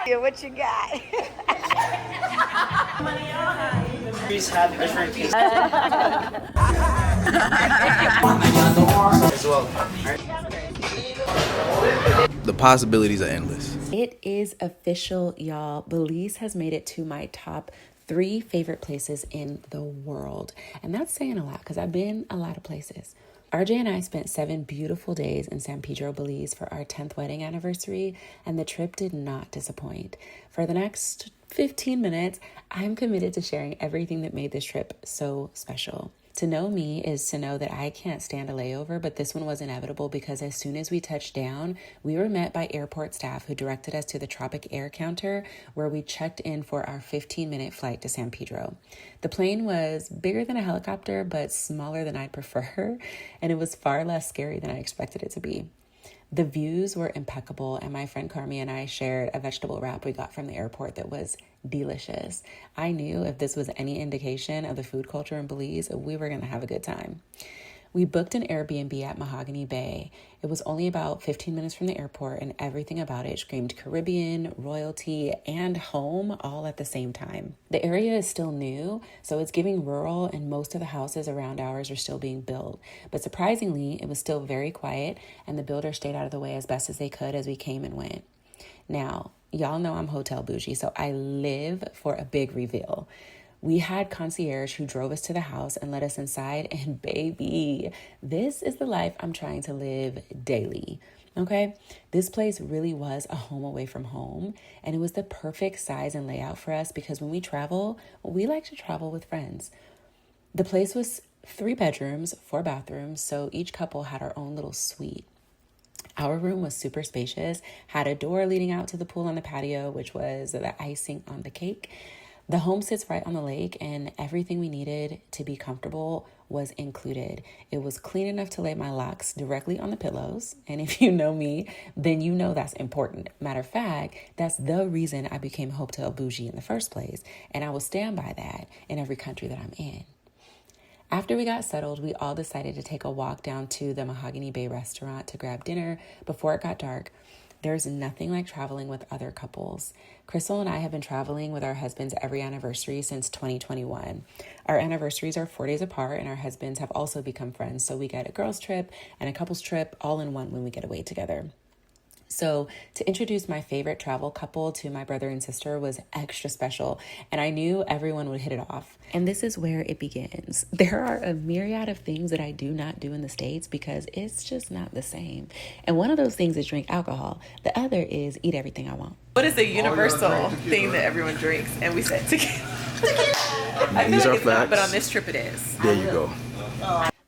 Yeah, what you got? Please have different tastes as well. The possibilities are endless. It is official, y'all. Belize has made it to my top 3 favorite places in the world. And that's saying a lot because I've been a lot of places. RJ and I spent 7 beautiful days in San Pedro, Belize for our 10th wedding anniversary, and the trip did not disappoint. For the next 15 minutes, I'm committed to sharing everything that made this trip so special. To know me is to know that I can't stand a layover, but this one was inevitable because as soon as we touched down, we were met by airport staff who directed us to the Tropic Air Counter, where we checked in for our 15-minute flight to San Pedro. The plane was bigger than a helicopter, but smaller than I'd prefer, and it was far less scary than I expected it to be. The views were impeccable, and my friend Carmi and I shared a vegetable wrap we got from the airport that was delicious. I knew if this was any indication of the food culture in Belize, we were going to have a good time. We booked an Airbnb at Mahogany Bay. It was only about 15 minutes from the airport, and everything about it screamed Caribbean, royalty, and home all at the same time. The area is still new, so it's giving rural, and most of the houses around ours are still being built. But surprisingly, it was still very quiet, and the builders stayed out of the way as best as they could as we came and went. Now, y'all know I'm hotel bougie, so I live for a big reveal. We had concierge who drove us to the house and let us inside, and baby, this is the life I'm trying to live daily. Okay, this place really was a home away from home, and it was the perfect size and layout for us because when we travel, we like to travel with friends. The place was 3 bedrooms, 4 bathrooms, so each couple had our own little suite. Our room was super spacious, had a door leading out to the pool on the patio, which was the icing on the cake. The home sits right on the lake, and everything we needed to be comfortable was included. It was clean enough to lay my locks directly on the pillows, and if you know me, then you know that's important. Matter of fact, that's the reason I became hotel bougie in the first place, and I will stand by that in every country that I'm in. After we got settled, we all decided to take a walk down to the Mahogany Bay restaurant to grab dinner before it got dark. There's nothing like traveling with other couples. Crystal and I have been traveling with our husbands every anniversary since 2021. Our anniversaries are 4 days apart, and our husbands have also become friends, so we get a girls' trip and a couples trip all in one when we get away together. So to introduce my favorite travel couple to my brother and sister was extra special, and I knew everyone would hit it off. And this is where it begins. There are a myriad of things that I do not do in the States because it's just not the same. And one of those things is drink alcohol. The other is eat everything I want. What is the universal thing that everyone drinks? And we said tequila. I feel These like are it's not, facts. but on this trip it is. There you go.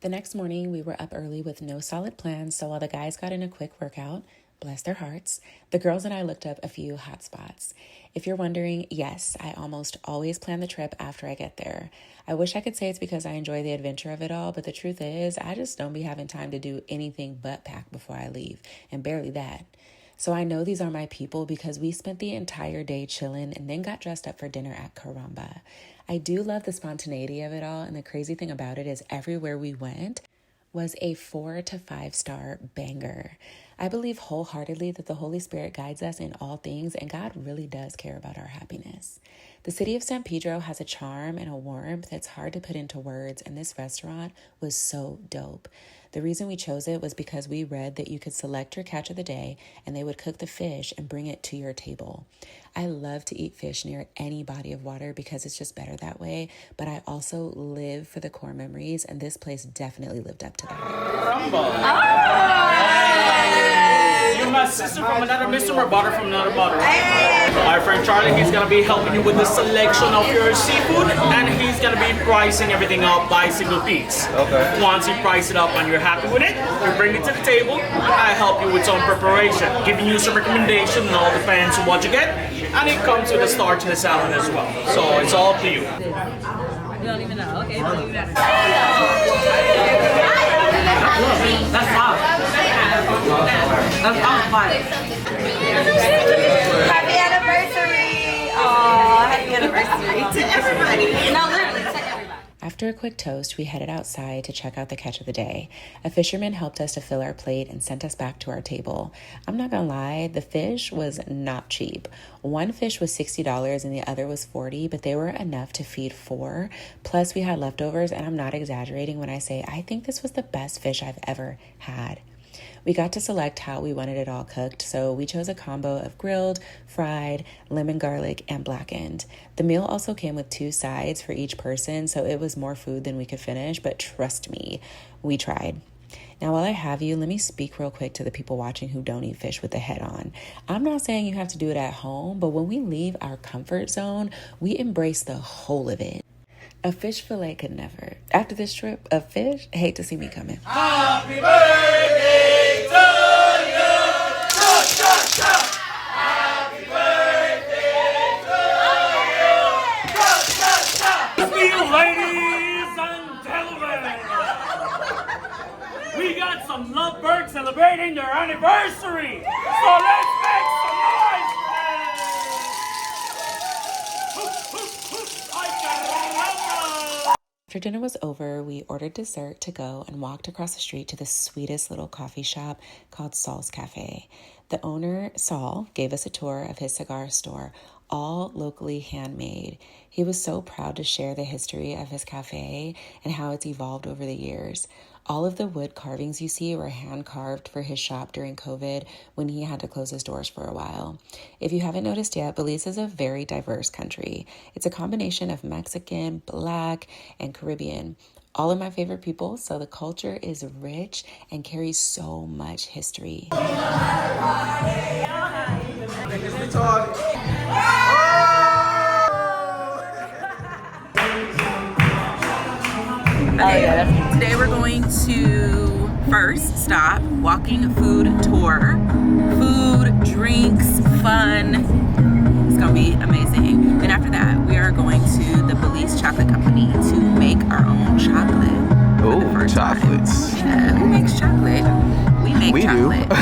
The next morning, we were up early with no solid plans, so while the guys got in a quick workout, bless their hearts, the girls and I looked up a few hot spots. If you're wondering, yes, I almost always plan the trip after I get there. I wish I could say it's because I enjoy the adventure of it all, but the truth is, I just don't be having time to do anything but pack before I leave, and barely that. So I know these are my people because we spent the entire day chilling and then got dressed up for dinner at Caramba. I do love the spontaneity of it all, and the crazy thing about it is everywhere we went was a 4 to 5 star banger. I believe wholeheartedly that the Holy Spirit guides us in all things, and God really does care about our happiness. The city of San Pedro has a charm and a warmth that's hard to put into words, and this restaurant was so dope. The reason we chose it was because we read that you could select your catch of the day and they would cook the fish and bring it to your table. I love to eat fish near any body of water because it's just better that way, but I also live for the core memories, and this place definitely lived up to that. You're my sister from another mister or butter from another butter. My friend Charlie, he's gonna be helping you with the selection of your seafood, and he's gonna be pricing everything up by single piece. Okay. Once you price it up and you're happy with it, we bring it to the table. I help you with some preparation, giving you some recommendation. It all depends on what you get, and it comes with the starch and the salad as well. So it's all up to you. You don't even know. Okay, don't even know. That's fine. That's fine. Happy anniversary! Aw, happy anniversary to everybody. No, literally, to everybody. I After a quick toast, we headed outside to check out the catch of the day. A fisherman helped us to fill our plate and sent us back to our table. I'm not gonna lie, the fish was not cheap. One fish was $60 and the other was $40, but they were enough to feed 4. Plus, we had leftovers, and I'm not exaggerating when I say I think this was the best fish I've ever had. We got to select how we wanted it all cooked, so we chose a combo of grilled, fried, lemon garlic, and blackened. The meal also came with 2 sides for each person, so it was more food than we could finish, but trust me, we tried. Now, while I have you, let me speak real quick to the people watching who don't eat fish with the head on. I'm not saying you have to do it at home, but when we leave our comfort zone, we embrace the whole of it. A fish fillet could never. After this trip, a fish, hate to see me coming. Happy birthday to you. Cha, cha, cha. Happy birthday to you. Cha, cha, cha. Ladies and gentlemen, we got some lovebirds celebrating their anniversary. So let's make some noise. After dinner was over, we ordered dessert to go and walked across the street to the sweetest little coffee shop called Saul's Cafe. The owner, Saul, gave us a tour of his cigar store, all locally handmade. He was so proud to share the history of his cafe and how it's evolved over the years. All of the wood carvings you see were hand carved for his shop during COVID when he had to close his doors for a while. If you haven't noticed yet, Belize is a very diverse country. It's a combination of Mexican, Black, and Caribbean. All of my favorite people, so the culture is rich and carries so much history. Today we're going to first stop, walking food tour. Food, drinks, fun. It's gonna be amazing. Then after that, we are going to the Belize Chocolate Company to make our own chocolate. Oh, chocolates. Yeah, who makes chocolate? We chocolate.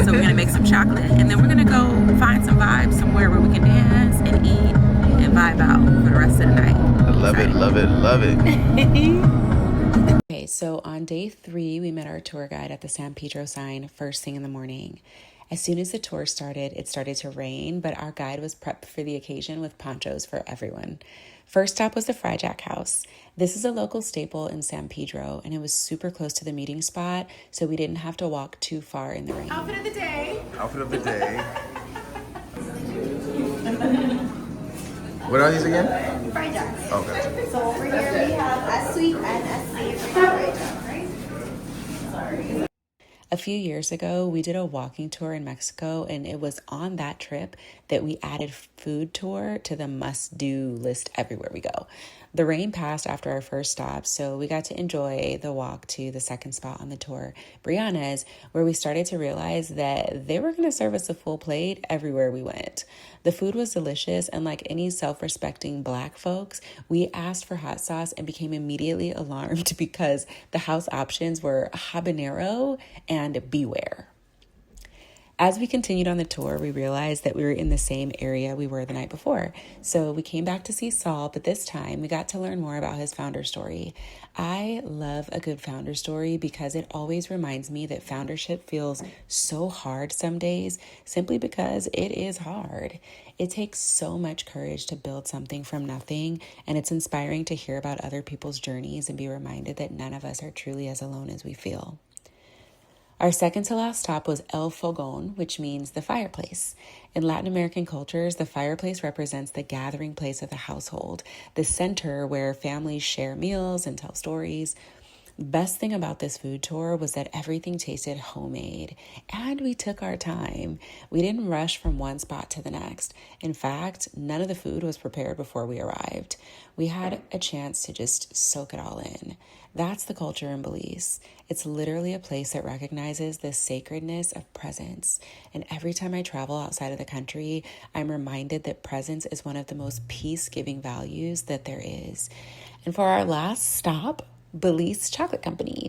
So we're gonna make some chocolate, and then we're gonna go find some vibes somewhere where we can dance and eat and vibe out for the rest of the night. I love it, love it, love it. Okay, so on day 3, we met our tour guide at the San Pedro sign first thing in the morning. As soon as the tour started, it started to rain, but our guide was prepped for the occasion with ponchos for everyone. First stop was the Fry Jack House. This is a local staple in San Pedro, and it was super close to the meeting spot, so we didn't have to walk too far in the rain. Outfit of the day. Outfit of the day. What are these again? Fry jacks. Okay. So over here we have a sweet and a savory fry jack, right? Sorry. A few years ago, we did a walking tour in Mexico, and it was on that trip that we added food tour to the must-do list everywhere we go. The rain passed after our first stop, so we got to enjoy the walk to the second spot on the tour, Brianna's, where we started to realize that they were going to serve us a full plate everywhere we went. The food was delicious, and like any self-respecting Black folks, we asked for hot sauce and became immediately alarmed because the house options were habanero and beware. As we continued on the tour, we realized that we were in the same area we were the night before. So we came back to see Saul, but this time we got to learn more about his founder story. I love a good founder story because it always reminds me that foundership feels so hard some days simply because it is hard. It takes so much courage to build something from nothing, and it's inspiring to hear about other people's journeys and be reminded that none of us are truly as alone as we feel. Our second to last stop was El Fogón, which means the fireplace. In Latin American cultures, the fireplace represents the gathering place of the household, the center where families share meals and tell stories. Best thing about this food tour was that everything tasted homemade, and we took our time. We didn't rush from one spot to the next. In fact, none of the food was prepared before we arrived. We had a chance to just soak it all in. That's the culture in Belize. It's literally a place that recognizes the sacredness of presence. And every time I travel outside of the country, I'm reminded that presence is one of the most peace-giving values that there is. And for our last stop, Belize Chocolate Company.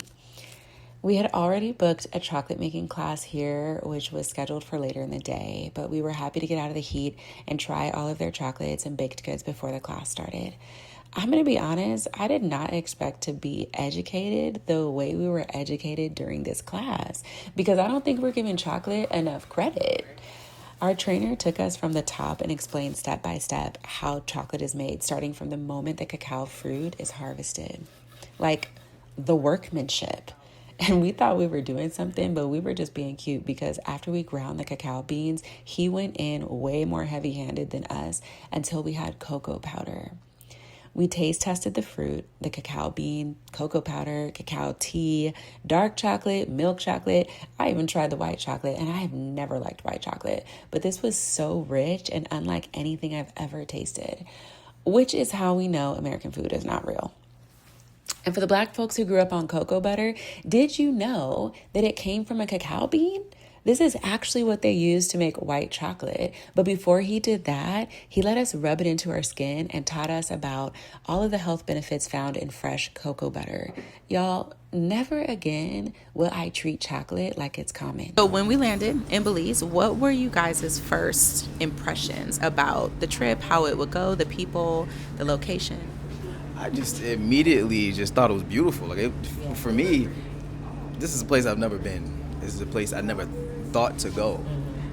We had already booked a chocolate making class here, which was scheduled for later in the day, but we were happy to get out of the heat and try all of their chocolates and baked goods before the class started. I'm going to be honest, I did not expect to be educated the way we were educated during this class because I don't think we're giving chocolate enough credit. Our trainer took us from the top and explained step by step how chocolate is made, starting from the moment the cacao fruit is harvested. Like the workmanship. And we thought we were doing something, but we were just being cute because after we ground the cacao beans, he went in way more heavy-handed than us until we had cocoa powder. We taste tested the fruit, the cacao bean, cocoa powder, cacao tea, dark chocolate, milk chocolate. I even tried the white chocolate, and I have never liked white chocolate. But this was so rich and unlike anything I've ever tasted, which is how we know American food is not real. And for the Black folks who grew up on cocoa butter, did you know that it came from a cacao bean? This is actually what they use to make white chocolate. But before he did that, he let us rub it into our skin and taught us about all of the health benefits found in fresh cocoa butter. Y'all, never again will I treat chocolate like it's common. So when we landed in Belize, what were you guys' first impressions about the trip, how it would go, the people, the location? I just immediately just thought it was beautiful. For me, this is a place I've never been. This is a place I never thought to go.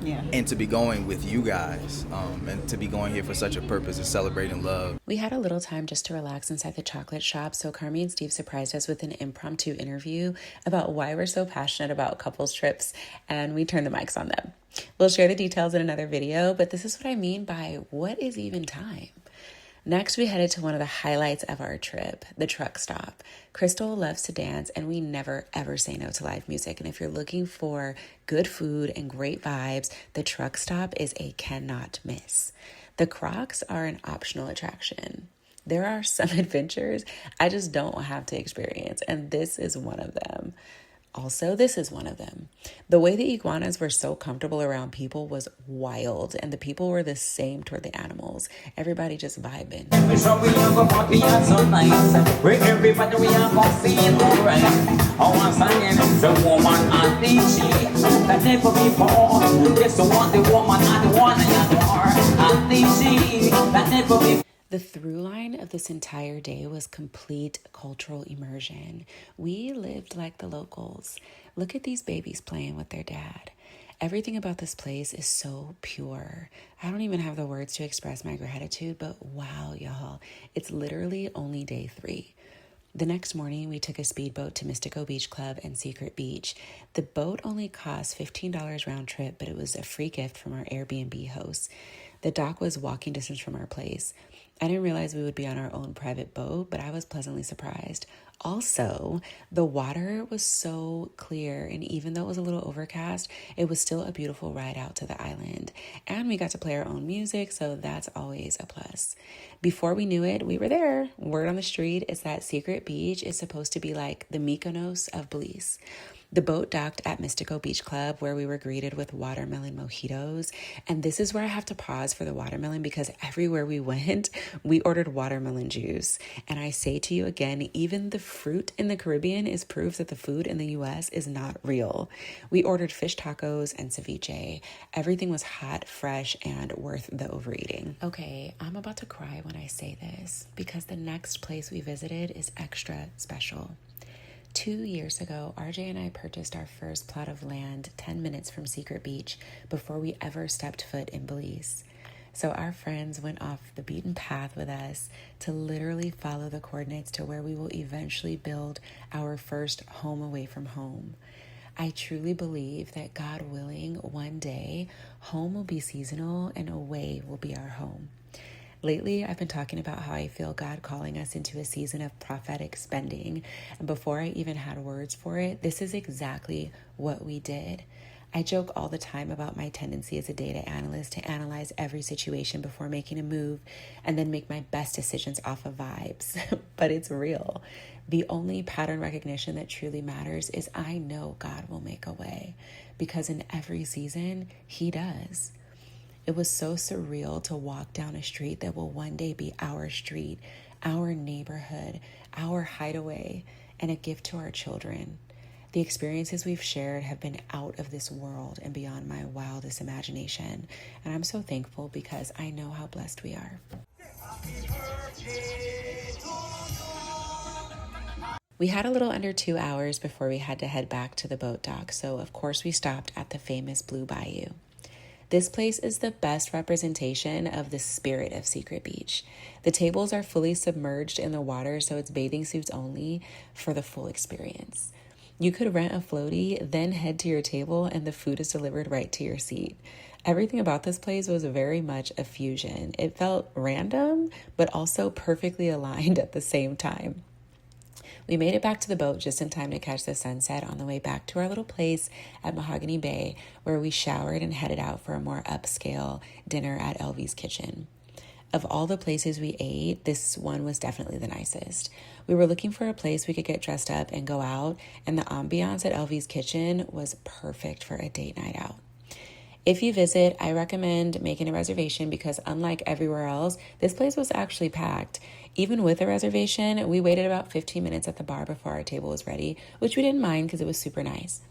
Yeah. And to be going with you guys, and to be going here for such a purpose of celebrating love. We had a little time just to relax inside the chocolate shop, so Carmi and Steve surprised us with an impromptu interview about why we're so passionate about couples trips, and we turned the mics on them. We'll share the details in another video, but this is what I mean by what is even time? Next, we headed to one of the highlights of our trip, the truck stop. Crystal loves to dance, and we never, ever say no to live music. And if you're looking for good food and great vibes, the truck stop is a cannot miss. The Crocs are an optional attraction. There are some adventures I just don't have to experience, and this is one of them. Also, this is one of them. The way the iguanas were so comfortable around people was wild, and the people were the same toward the animals. Everybody just vibing. The through line of this entire day was complete cultural immersion. We lived like the locals. Look at these babies playing with their dad. Everything about this place is so pure. I don't even have the words to express my gratitude, but wow, y'all, it's literally only day 3. The next morning, we took a speedboat to Mystico Beach Club and Secret Beach. The boat only cost $15 round trip, but it was a free gift from our Airbnb host. The dock was walking distance from our place. I didn't realize we would be on our own private boat, but I was pleasantly surprised. Also, the water was so clear, and even though it was a little overcast, it was still a beautiful ride out to the island. And we got to play our own music, so that's always a plus. Before we knew it, we were there. Word on the street is that Secret Beach is supposed to be like the Mykonos of Belize. The boat docked at Mystico Beach Club, where we were greeted with watermelon mojitos. And this is where I have to pause for the watermelon because everywhere we went, we ordered watermelon juice. And I say to you again, even the fruit in the Caribbean is proof that the food in the US is not real. We ordered fish tacos and ceviche. Everything was hot, fresh, and worth the overeating. Okay, I'm about to cry when I say this because the next place we visited is extra special. 2 years ago, RJ and I purchased our first plot of land 10 minutes from Secret Beach before we ever stepped foot in Belize. So our friends went off the beaten path with us to literally follow the coordinates to where we will eventually build our first home away from home. I truly believe that, God willing, one day home will be seasonal and away will be our home. Lately, I've been talking about how I feel God calling us into a season of prophetic spending. And before I even had words for it, this is exactly what we did. I joke all the time about my tendency as a data analyst to analyze every situation before making a move and then make my best decisions off of vibes. But it's real. The only pattern recognition that truly matters is I know God will make a way because in every season, He does. It was so surreal to walk down a street that will one day be our street, our neighborhood, our hideaway, and a gift to our children. The experiences we've shared have been out of this world and beyond my wildest imagination. And I'm so thankful because I know how blessed we are. Happy birthday. We had a little under 2 hours before we had to head back to the boat dock, so of course we stopped at the famous Blue Bayou. This place is the best representation of the spirit of Secret Beach. The tables are fully submerged in the water, so it's bathing suits only for the full experience. You could rent a floaty, then head to your table, and the food is delivered right to your seat. Everything about this place was very much a fusion. It felt random, but also perfectly aligned at the same time. We made it back to the boat just in time to catch the sunset on the way back to our little place at Mahogany Bay, where we showered and headed out for a more upscale dinner at Elvie's Kitchen. Of all the places we ate, this one was definitely the nicest. We were looking for a place we could get dressed up and go out, and the ambiance at Elvie's Kitchen was perfect for a date night out. If you visit, I recommend making a reservation because unlike everywhere else, this place was actually packed. Even with a reservation, we waited about 15 minutes at the bar before our table was ready, which we didn't mind because it was super nice.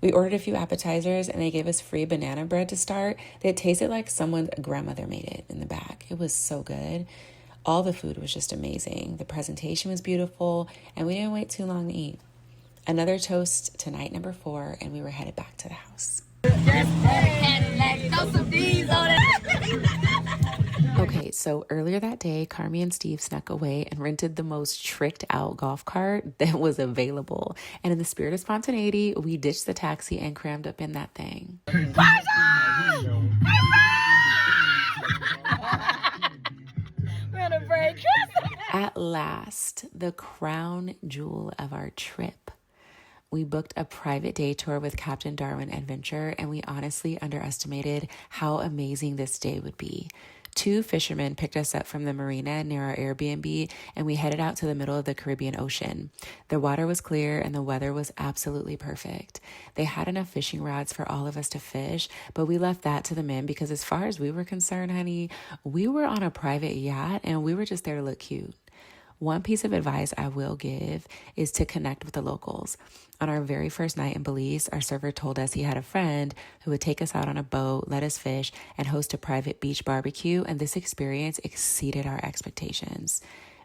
We ordered a few appetizers and they gave us free banana bread to start that tasted like someone's grandmother made it in the back. It was so good. All the food was just amazing. The presentation was beautiful and we didn't wait too long to eat. Another toast to night number 4 and we were headed back to the house. Okay, so earlier that day, Carmi and Steve snuck away and rented the most tricked out golf cart that was available. And in the spirit of spontaneity, we ditched the taxi and crammed up in that thing. At last, the crown jewel of our trip. We booked a private day tour with Captain Darwin Adventure, and we honestly underestimated how amazing this day would be. 2 fishermen picked us up from the marina near our Airbnb, and we headed out to the middle of the Caribbean Ocean. The water was clear, and the weather was absolutely perfect. They had enough fishing rods for all of us to fish, but we left that to the men because as far as we were concerned, honey, we were on a private yacht, and we were just there to look cute. One piece of advice I will give is to connect with the locals. On our very first night in Belize, our server told us he had a friend who would take us out on a boat, let us fish, and host a private beach barbecue, and this experience exceeded our expectations.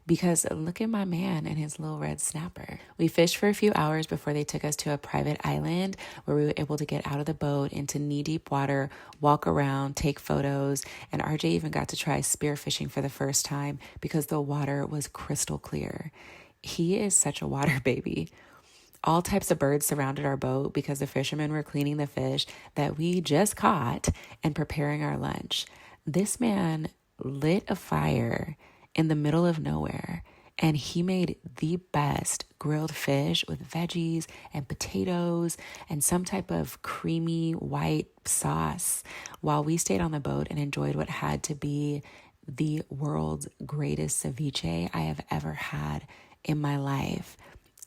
Because look at my man and his little red snapper. We fished for a few hours before they took us to a private island where we were able to get out of the boat into knee-deep water, walk around, take photos, and RJ even got to try spearfishing for the first time because the water was crystal clear. He is such a water baby. All types of birds surrounded our boat because the fishermen were cleaning the fish that we just caught and preparing our lunch. This man lit a fire in the middle of nowhere, and he made the best grilled fish with veggies and potatoes and some type of creamy white sauce while we stayed on the boat and enjoyed what had to be the world's greatest ceviche I have ever had in my life.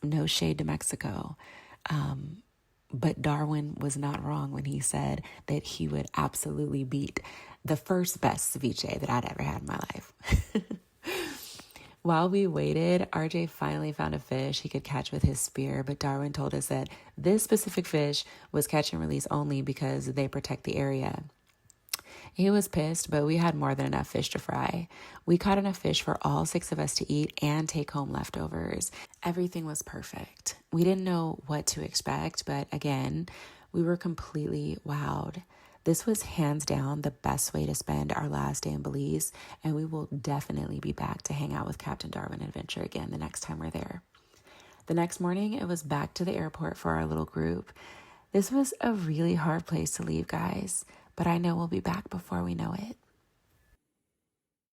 No shade to Mexico. But Darwin was not wrong when he said that he would absolutely beat the first best ceviche that I'd ever had in my life. While we waited, RJ finally found a fish he could catch with his spear, but Darwin told us that this specific fish was catch and release only because they protect the area. He was pissed, but we had more than enough fish to fry. We caught enough fish for all 6 of us to eat and take home leftovers. Everything was perfect. We didn't know what to expect, but again, we were completely wowed. This was hands down the best way to spend our last day in Belize, and we will definitely be back to hang out with Captain Darwin Adventure again the next time we're there. The next morning, it was back to the airport for our little group. This was a really hard place to leave, guys, but I know we'll be back before we know it.